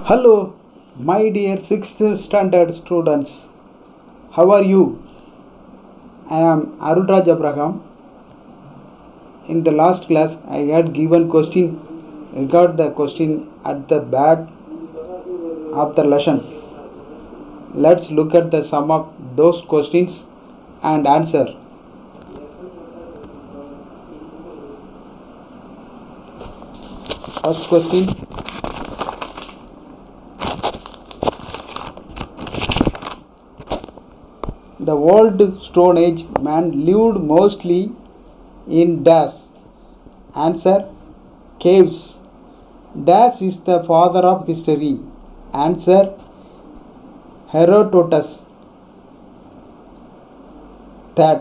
Hello, my dear 6th standard students. How are you? I am Arulraj Abraham. In the last class, I had given question. Regard the question at the back of the lesson. Let's look at the sum of those questions and answer. First question. The old Stone Age man lived mostly in dash. Answer: caves. Dash is the father of history. Answer: Herodotus. That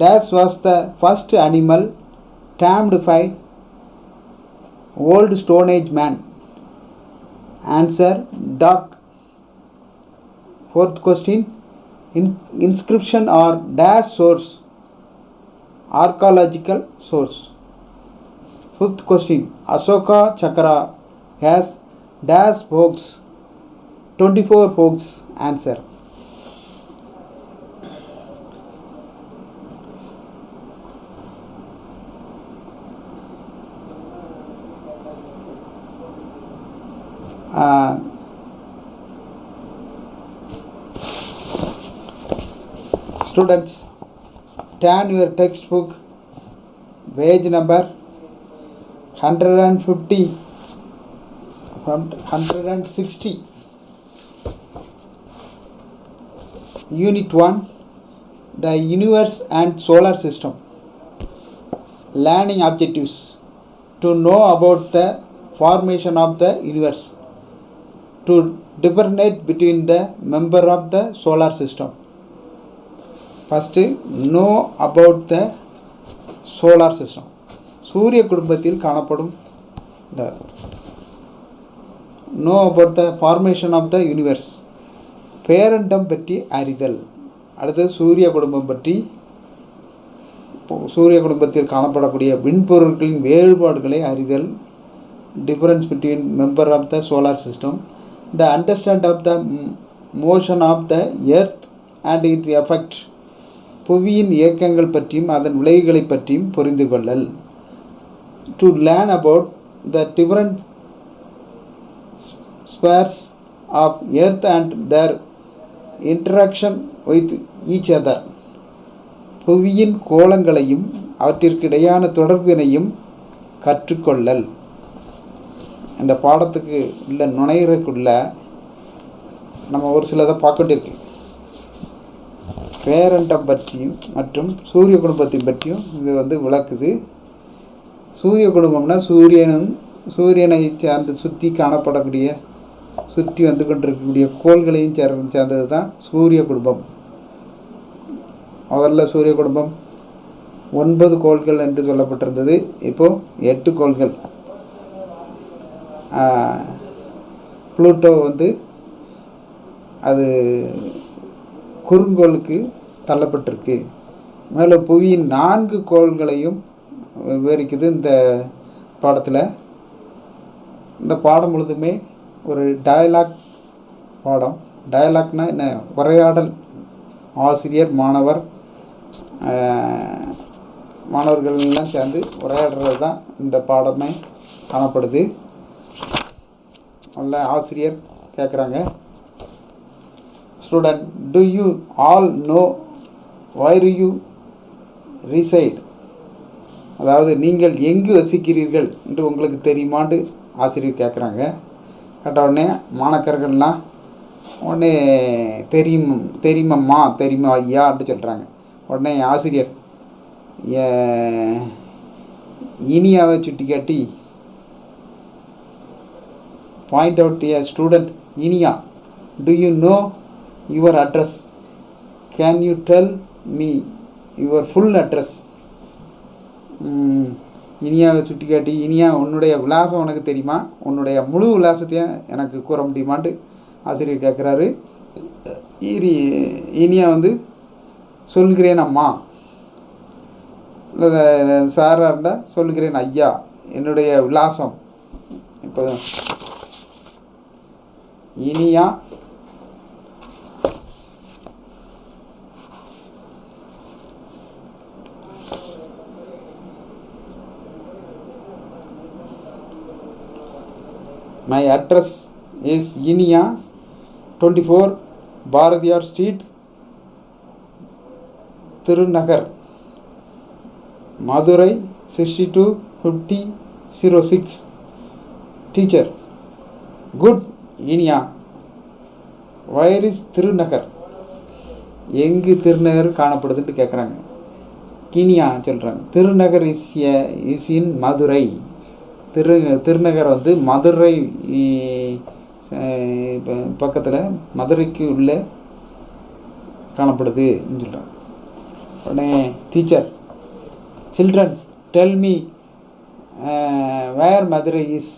dash was the first animal tamed by old Stone Age man. Answer: dog. Fourth question. Inscription or dash source? Archaeological source. Fifth question. Ashoka Chakra has dash forks? 24 forks. Answer. Students, turn your textbook page number 150 160, Unit 1, the universe and solar system. Learning objectives: to know about the formation of the universe, to differentiate between the member of the solar system. First, know about the solar system. சூரிய குடும்பத்தில் காணப்படும் the know about the formation of the universe. பேரண்டம் பற்றி அறிதல். அடுத்து சூரிய குடும்பம் பற்றி, சூரிய குடும்பத்தில் காணப்படக்கூடிய விண்பொருட்களின் வேறுபாடுகளை அறிதல். Difference between member of the solar system. The understand of the motion of the earth and its effect. புவியின் இயக்கங்கள் பற்றியும் அதன் விளைவுகளை பற்றியும் புரிந்து கொள்ளல். To learn about the different spheres of earth and their interaction with each other. புவியின் கோளங்களையும் அவற்றிற்கிடையான தொடர்பினையும் கற்றுக்கொள்ளல். இந்த பாடத்துக்கு உள்ள நுழையிறதுக்குள்ள நம்ம ஒரு சிலதை பார்க்க வேண்டியிருக்கு. பேரண்டம் பற்றியும் மற்றும் சூரிய குடும்பத்தை பற்றியும் இது விளக்குது. சூரிய குடும்பம்னா சூரியனை சார்ந்து சுற்றி காணப்படக்கூடிய, சுற்றி வந்து கொண்டிருக்கக்கூடிய கோள்களையும் சேர்ந்தது தான் சூரிய குடும்பம். முதல்ல சூரிய குடும்பம் 9 கோள்கள் என்று சொல்லப்பட்டிருந்தது. இப்போது 8 கோள்கள். புளூட்டோ அது குறுங்கோளுக்கு தள்ளப்பட்டிருக்கு. மேலும் புவியின் 4 கோள்களையும் விவரிக்குது இந்த பாடத்தில். இந்த பாடம் முழுதுமே ஒரு டயலாக் பாடம். டயலாக்னா என்ன? உரையாடல். ஆசிரியர் மாணவர்கள்லாம் சேர்ந்து உரையாடுறது தான் இந்த பாடமே காணப்படுது. நல்ல ஆசிரியர் கேட்குறாங்க, Student, do you all know where you reside? அதாவது நீங்கள் எங்கு வசிக்கிறீர்கள் என்று உங்களுக்கு தெரியுமான்னு ஆசிரியர் கேட்குறாங்க. கேட்ட உடனே மாணக்கர்கள்லாம் உடனே தெரியுமம்மா தெரியுமா ஐயா அப்படி சொல்கிறாங்க. உடனே ஆசிரியர் இனியாவை சுட்டி காட்டி point out a student, Iniya, do you know your address? Can you tell me your full address? இனியாவை சுட்டி காட்டி, இனியா உன்னுடைய விலாசம் உனக்கு தெரியுமா, உன்னுடைய முழு விலாசத்தையும் எனக்கு கூற முடியுமான்னு ஆசிரியர் கேட்குறாரு. இனியா சொல்கிறேன் அம்மா, இல்லை சாராக இருந்தால் சொல்கிறேன் ஐயா, என்னுடைய விலாசம் இப்போ Iniya My address is Inia 24 Bharatiyar Street, Tirunagar, Madurai 625006. Teacher, good Inia. Where is Tirunagar? எங்கு திருநகர் காணப்படுதுன்னு கேட்குறாங்க. கினியா சொல்கிறாங்க. Thirunagar is in Madurai. திருநகர் வந்து மதுரை பக்கத்தில் மதுரைக்கு உள்ளே காணப்படுதுன்னு சொல்கிறாங்க. உடனே teacher, children tell me where Madurai is,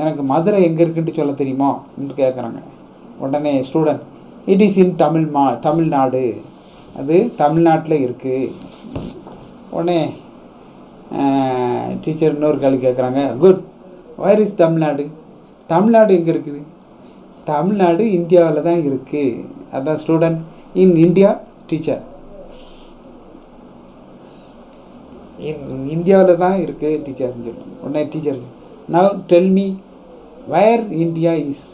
எனக்கு மதுரை எங்கே இருக்குன்ட்டு சொல்ல தெரியுமா என்று கேட்குறாங்க. உடனே student, it is in Tamil Nadu, அது தமிழ்நாட்டில் இருக்குது. உடனே டீச்சர் இன்னொரு கேள்வி கேட்குறாங்க. Good, where is Tamil Nadu, Tamil Nadu எங்கே இருக்குது? தமிழ்நாடு இந்தியாவில் தான் இருக்குது. அதான் ஸ்டூடெண்ட், இன் இந்தியா. டீச்சர், இந்தியாவில் தான் இருக்குது டீச்சர்னு சொல்லுவாங்க. உடனே teacher, now tell me where India is,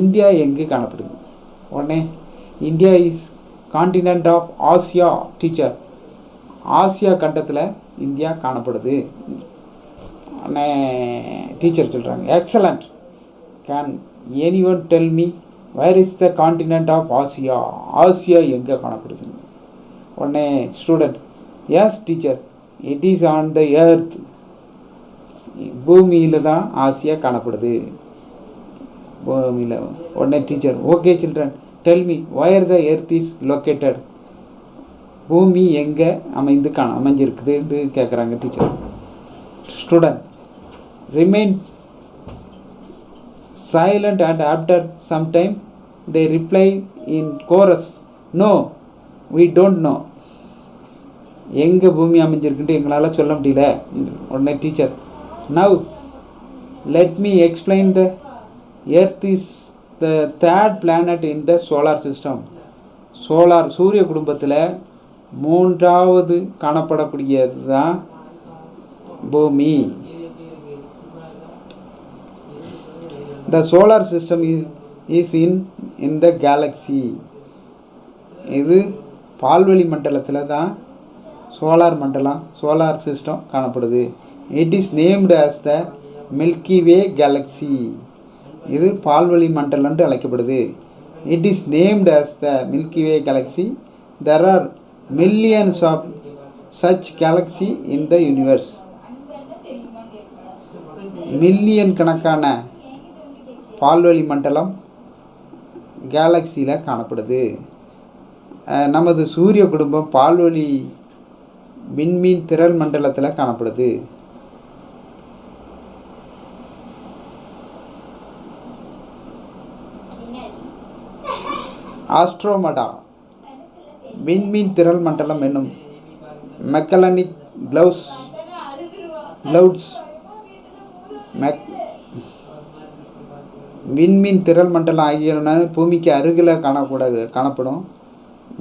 India எங்கே காணப்படுது? உடனே India is continent of Asia. Teacher, Asia கண்டத்தில் இந்தியா காணப்படுது. உடனே டீச்சர் சொல்கிறாங்க, excellent, can any one tell me where is the continent of Asia, Asia எங்கே காணப்படுது? உடனே student, yes teacher, it is on the earth, பூமியில் தான் ஆசியா காணப்படுது, பூமியில். உடனே teacher, okay children, tell me where the earth is located, பூமி எங்கே அமைஞ்சிருக்குதுன்னு கேட்குறாங்க teacher. Student, remain silent and after some time they reply in chorus, no we don't know, எங்கே பூமி அமைஞ்சிருக்குன்ட்டு எங்களால் சொல்ல முடியல. உடனே teacher, now let me explain the earth is the third planet in the solar system, சூரிய குடும்பத்தில் மூன்றாவது காணப்படக்கூடியது தான் பூமி. The solar system is in the galaxy. இது பால்வெளி மண்டலத்தில் தான் சோலார் சிஸ்டம் காணப்படுது. It is named as the milky way Galaxy, இது பால்வெளி மண்டலம்னு அழைக்கப்படுது. It is named as the milky way Galaxy. there are millions of such galaxy in the universe. Million கணக்கான பால்வெளி மண்டலம் கேலக்சியில் காணப்படுது. நமது சூரிய குடும்பம் பால்வெளி விண்மீன் திரள் மண்டலத்தில் காணப்படுது. ஆஸ்ட்ரோமடா விண்மீன் திரள் மண்டலம் என்னும் மெக்கலானிக் கிளவுட்ஸ் விண்மீன் திரள் மண்டலம் ஆகியன பூமிக்கு அருகில் காணப்படும்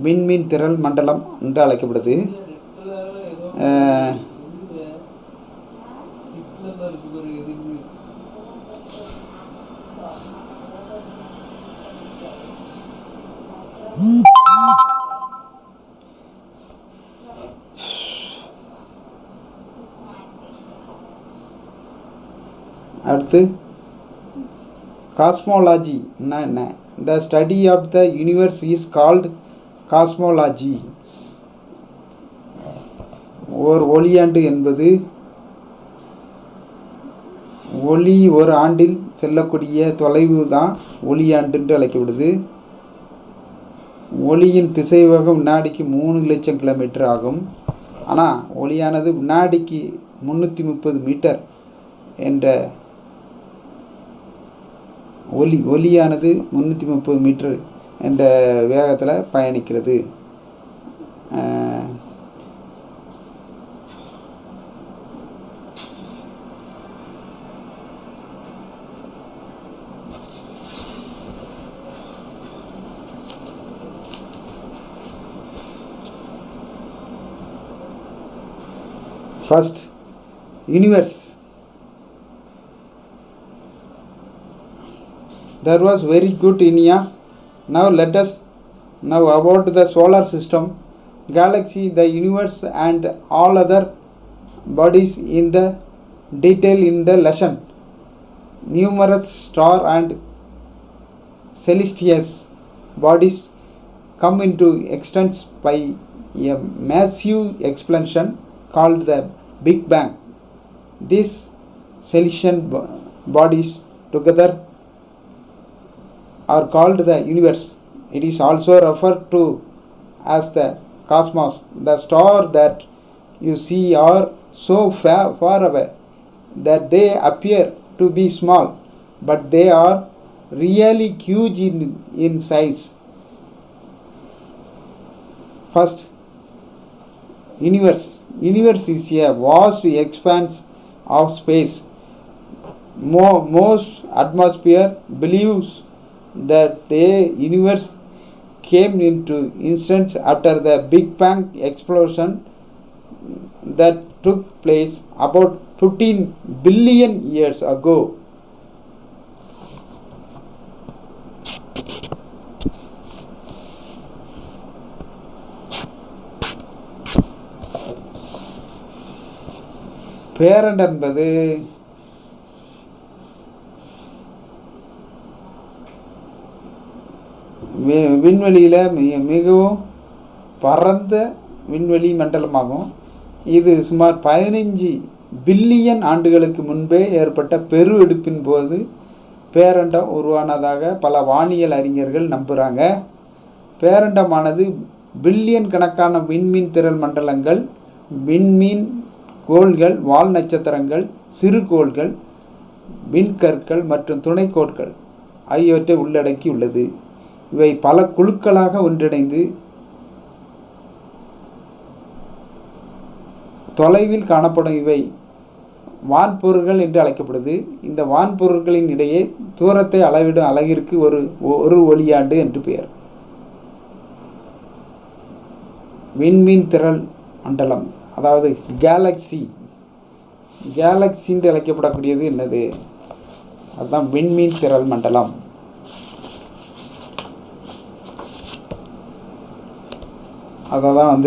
விண்மீன் திரள் மண்டலம் என்று அழைக்கப்படுது. அடுத்து காஸ்மோலாஜி என்ன? The study of the universe is called cosmology. ஓர் ஒளியாண்டு என்பது ஒளி ஒரு ஆண்டில் செல்லக்கூடிய தொலைவு தான் ஒளியாண்டு என்று அழைக்கப்படுது. ஒளியின் திசைவேகம் வினாடிக்கு 3 லட்சம் கிலோமீட்டர் ஆகும். ஆனால் ஒளியானது வினாடிக்கு 330 மீட்டர் என்ற ஒலியானது 330 மீட்டர் என்ற வேகத்தில் பயணிக்கிறது. First, universe. There was very good India. Now let us know about the solar system, galaxy, the universe, and all other bodies in the detail in the lesson. Numerous star and celestial bodies come into existence by a massive explosion called the Big Bang. These celestial bodies together are called the universe. It is also referred to as the cosmos. The stars that you see are so far away that they appear to be small, but they are really huge in size. First, universe. Universe is a vast expanse of space. Most atmosphere believes that the universe came into existence after the Big Bang explosion that took place about 15 billion years ago. Parent என்பது விண்வெளியில் மிகவும் பரந்த விண்வெளி மண்டலமாகும். இது சுமார் 15 billion ஆண்டுகளுக்கு முன்பே ஏற்பட்ட பெரு வெடிப்பின் போது பேரண்டம் உருவானதாக பல வானியல் அறிஞர்கள் நம்புகிறாங்க. பேரண்டமானது பில்லியன் கணக்கான விண்மீன் திரள் மண்டலங்கள், விண்மீன் கோள்கள், வால் நட்சத்திரங்கள், சிறு கோள்கள், விண்கற்கள் மற்றும் துணைக்கோள்கள் ஆகியவற்றை உள்ளடக்கி உள்ளது. இவை பல குழுக்களாக ஒன்றிணைந்து தொலைவில் காணப்படும். இவை வான்பொருள்கள் என்று அழைக்கப்படுது. இந்த வான்பொருள்களின் இடையே தூரத்தை அளவிடும் அலகிற்கு ஒரு ஒளியாண்டு என்று பெயர். விண்மீன் திரள் மண்டலம், அதாவது கேலக்சி என்று அழைக்கப்படக்கூடியது என்னது? அதுதான் விண்மீன் திரள் மண்டலம். அதை தான்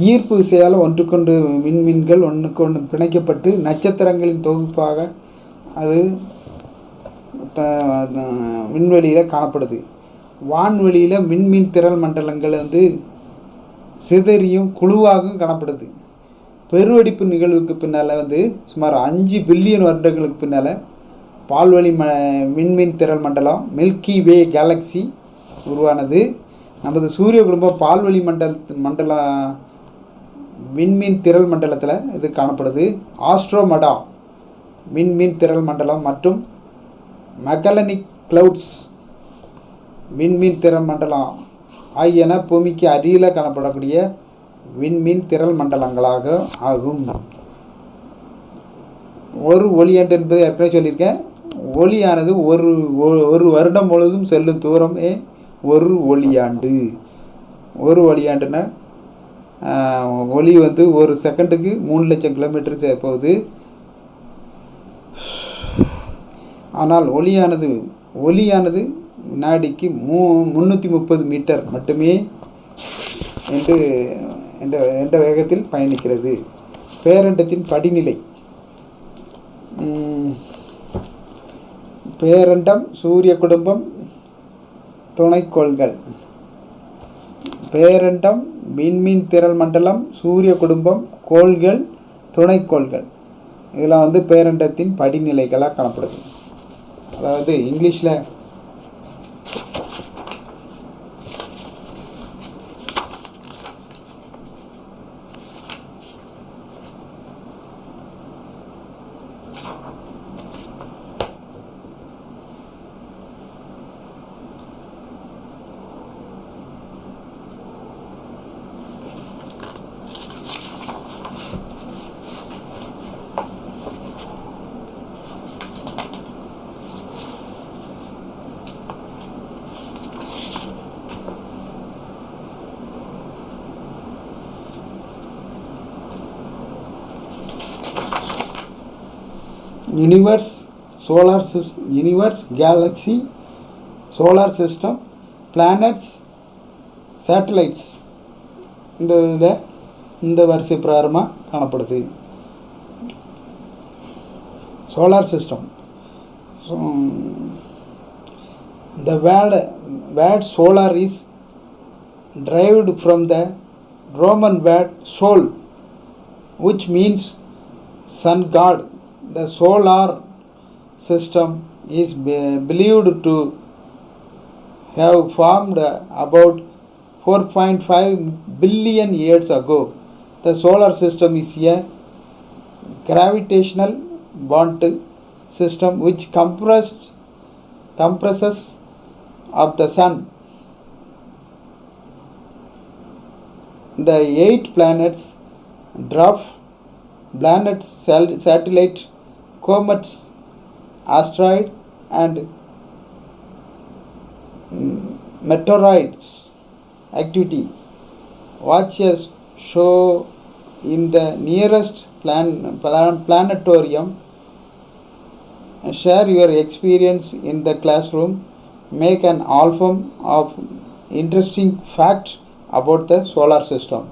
ஈர்ப்பு விசையால் ஒன்றுக்கொண்டு விண்மீன்கள் ஒன்றுக்கொன்று பிணைக்கப்பட்டு நட்சத்திரங்களின் தொகுப்பாக அது விண்வெளியில் காணப்படுது. வான்வெளியில் விண்மீன் திரள் மண்டலங்கள் சிதறியும் குழுவாகவும் காணப்படுது. பெருவெடிப்பு நிகழ்வுக்கு பின்னால் சுமார் 5 பில்லியன் வருடங்களுக்கு பின்னால் பால்வெளி விண்மீன் திரள் மண்டலம் மில்கி வே கேலக்சி உருவானது. நமது சூரிய குடும்பம் பால்வெளி மண்டல விண்மீன் திரள் மண்டலத்தில் இது காணப்படுது. ஆஸ்ட்ரோமடா விண்மீன் திரள் மண்டலம் மற்றும் மெகலனிக் கிளவுட்ஸ் விண்மீன் திரள் மண்டலம் ஆகியன பூமிக்கு அடியில் காணப்படக்கூடிய விண்மீன் திரள் மண்டலங்களாக ஆகும். ஒரு ஒளியாண்டு என்பதை ஏற்கனவே சொல்லியிருக்கேன். ஒளியானது ஒரு வருடம் முழுவதும் செல்லும் தூரமே ஒரு ஒளியாண்டு. ஒரு ஒளியாண்டுன்னா ஒளி ஒரு செகண்டுக்கு 3 லட்சம் கிலோமீட்டர் போகுது. ஆனால் ஒளியானது வினாடிக்கு 330 மீட்டர் மட்டுமே என்ற வேகத்தில் பயணிக்கிறது. பேரண்டத்தின் படிநிலை. பேரண்டம், சூரிய குடும்பம், துணைக்கோள்கள். பேரண்டம், விண்மீன் திரள் மண்டலம், சூரிய குடும்பம், கோள்கள், துணைக்கோள்கள். இதெல்லாம் பேரண்டத்தின் படிநிலைகளாக காணப்படுது. அதாவது இங்கிலீஷில் universe, universe, Galaxy, solar system, planets, satellites இந்த இதில் இந்த வரிசை பிரகாரமாக காணப்படுது. Solar system. The word solar is derived from the Roman word sol, which means sun god. The solar system is believed to have formed about 4.5 billion years ago. The solar system is a gravitational bond system which compresses of the sun. The 8 planets, dwarf planets, satellite, comets, asteroid and meteoroids activity watches show in the nearest planetarium. Share your experience in the classroom. Make an album of interesting facts about the solar system.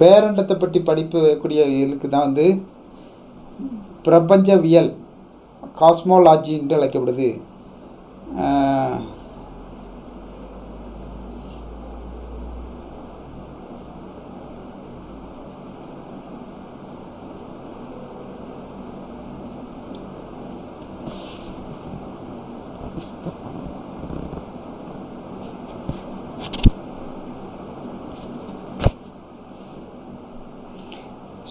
பேரண்டத்தை பற்றி படிக்கக்கூடிய இதுக்கு தான் வந்து பிரபஞ்சவியல், காஸ்மோலாஜி என்று அழைக்கப்படுது.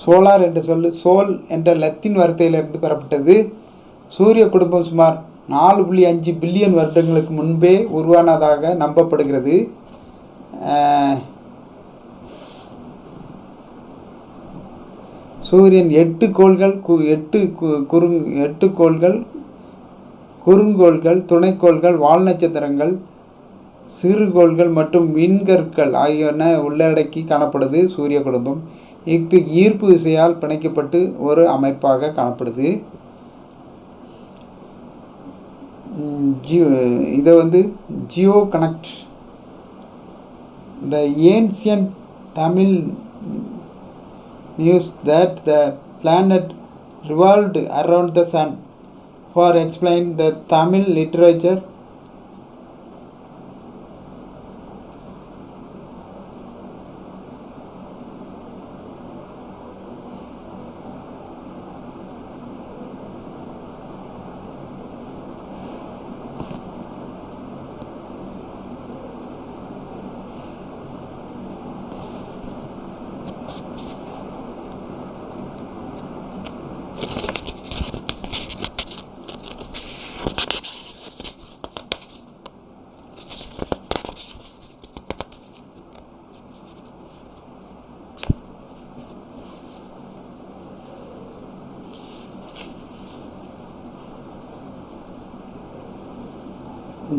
Solar என்ற சொல்லு soul என்ற லத்தீன் வார்த்தையிலிருந்து பெறப்பட்டது. சூரிய குடும்பம் சுமார் 4.5 பில்லியன் வருடங்களுக்கு முன்பே உருவானதாக நம்பப்படுகிறது. சூரியன் 8 கோள்கள், 8 கோள்கள், குறுங்கோள்கள், துணைக்கோள்கள், வால் நட்சத்திரங்கள், சிறுகோள்கள் மற்றும் விண்கற்கள் ஆகியன உள்ளடக்கி காணப்படுது. சூரிய குடும்பம் இது ஈர்ப்பு விசையால் பிணைக்கப்பட்டு ஒரு அமைப்பாக காணப்படுது. இதை வந்து Jio connect. The ancient Tamil news that the planet revolved around the sun. For explain the Tamil literature.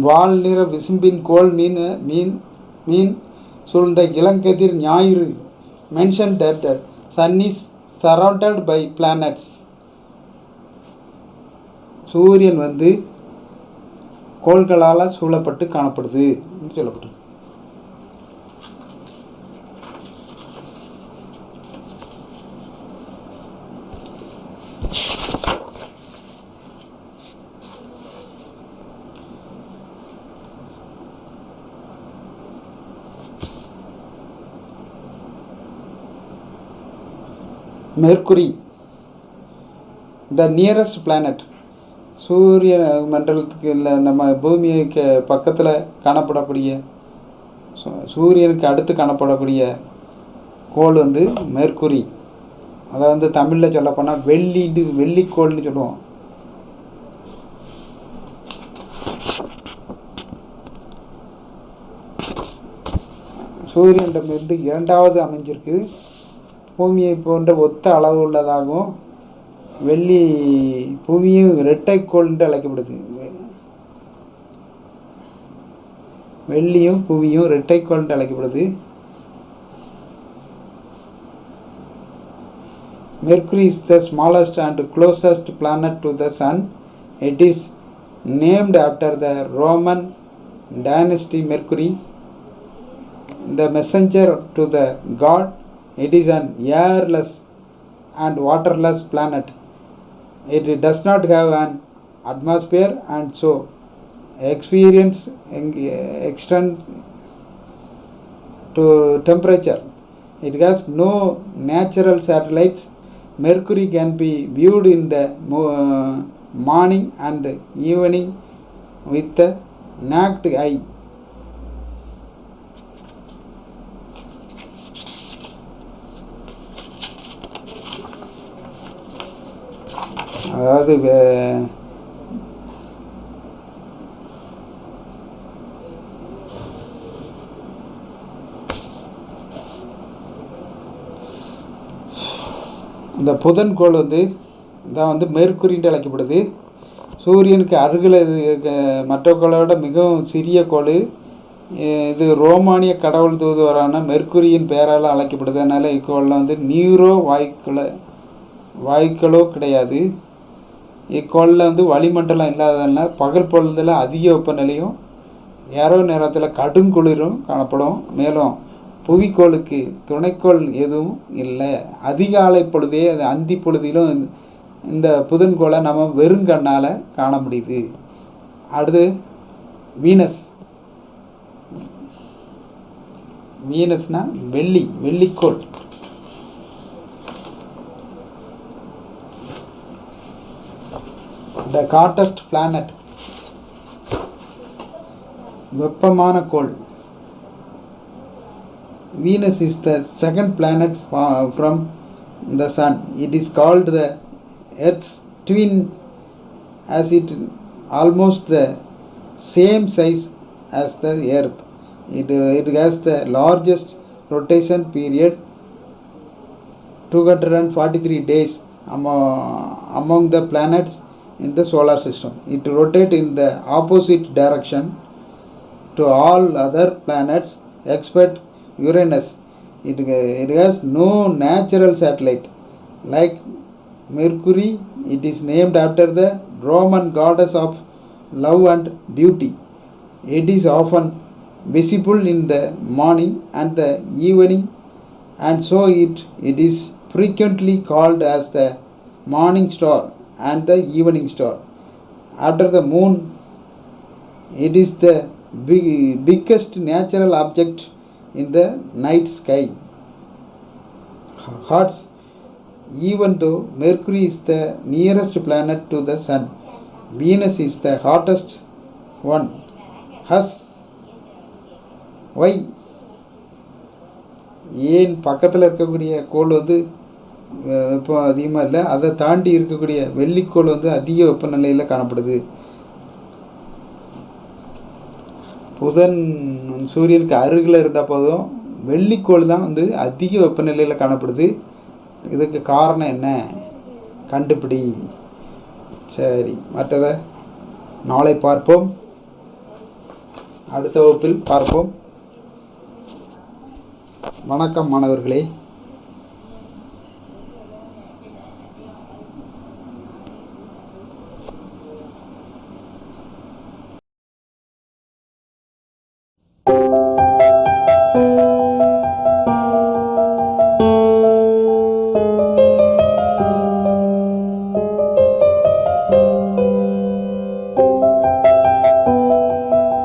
வால் நிற விசும்பின் கோள் மீன் சூழ்ந்த இளங்கதிர் ஞாயிறு. Mention that the sun is surrounded by planets. சூரியன் வந்து கோள்களால் சூழப்பட்டு காணப்படுது சொல்லப்பட்டு. Mercury, the nearest planet. சூரிய மண்டலத்துக்கு இல்லை, நம்ம பூமிக்கு பக்கத்தில் காணப்படக்கூடிய, சூரியனுக்கு அடுத்து காணப்படக்கூடிய கோள் வந்து மெர்க்குரி. அதை வந்து தமிழில் சொல்லப்போனால் வெள்ளிக்கோள்னு சொல்லுவோம். சூரியனிடமிருந்து இரண்டாவது அமைஞ்சிருக்கு. பூமியை போன்ற ஒத்த அளவு உள்ளதாகவும் வெள்ளி பூமியும் இரட்டைக்கோள் என்று அழைக்கப்படுது. வெள்ளியும் புவியும் இரட்டைக்கோள் அழைக்கப்படுது. Mercury is the smallest and closest planet to the Sun. It is named after the Roman dynasty Mercury, the messenger to the god. It is an airless and waterless planet. It does not have an atmosphere and so experience extend to temperature. It has no natural satellites. Mercury can be viewed in the morning and evening with the naked eye. அதாவது இந்த புதன்கோள் தான் மெர்க்குரின்னு அழைக்கப்படுது. சூரியனுக்கு அருகில் மற்ற கோளோட மிகவும் சிறிய கோள். இது ரோமானிய கடவுள் தூதுவரான மெர்க்குரியின் பெயரால் அழைக்கப்படுது. அதனால் இக்கோளில் நீரோ வாயுக்களோ கிடையாது. இக்கோளில் வளிமண்டலம் இல்லாததுனால பகல் பொழுதில் அதிக வெப்பநிலையும் இரவு நேரத்தில் கடுங்குளிரும் காணப்படும். மேலும் புவிக்கோளுக்கு துணைக்கோள் எதுவும் இல்லை. அதிகாலை பொழுதே அது அந்தி பொழுதிலும் இந்த புதன்கோளை நம்ம வெறுங்கண்ணால் காண முடியுது. அடுத்து வீனஸ்னா வெள்ளிக்கோள். The hottest planet, வெப்பமான கோள். Venus is the second planet from the Sun. It is called the Earth's twin as it almost the same size as the Earth. It has the largest rotation period, 243 days among the planets in the solar system. It rotates in the opposite direction to all other planets except Uranus. It has no natural satellite. Like Mercury, it is named after the Roman goddess of love and beauty. It is often visible in the morning and the evening, and so it is frequently called as the morning star and the evening star. After the moon, it is the biggest natural object in the night sky. Even though Mercury is the nearest planet to the Sun, Venus is the hottest one. Why? ஏன் பக்கத்தில் இருக்கக்கூடிய கோள் வெப்பம் அதிகமாக இல்லை, அதை தாண்டி இருக்கக்கூடிய வெள்ளிக்கோள் அதிக வெப்பநிலையில் காணப்படுது. புதன் சூரியனுக்கு அருகில் இருந்தால் போதும், வெள்ளிக்கோள் தான் அதிக வெப்பநிலையில் காணப்படுது. இதுக்கு காரணம் என்ன? கண்டுபிடி. சரி, மற்றதை நாளை பார்ப்போம். அடுத்த வகுப்பில் பார்ப்போம். வணக்கம் மாணவர்களே.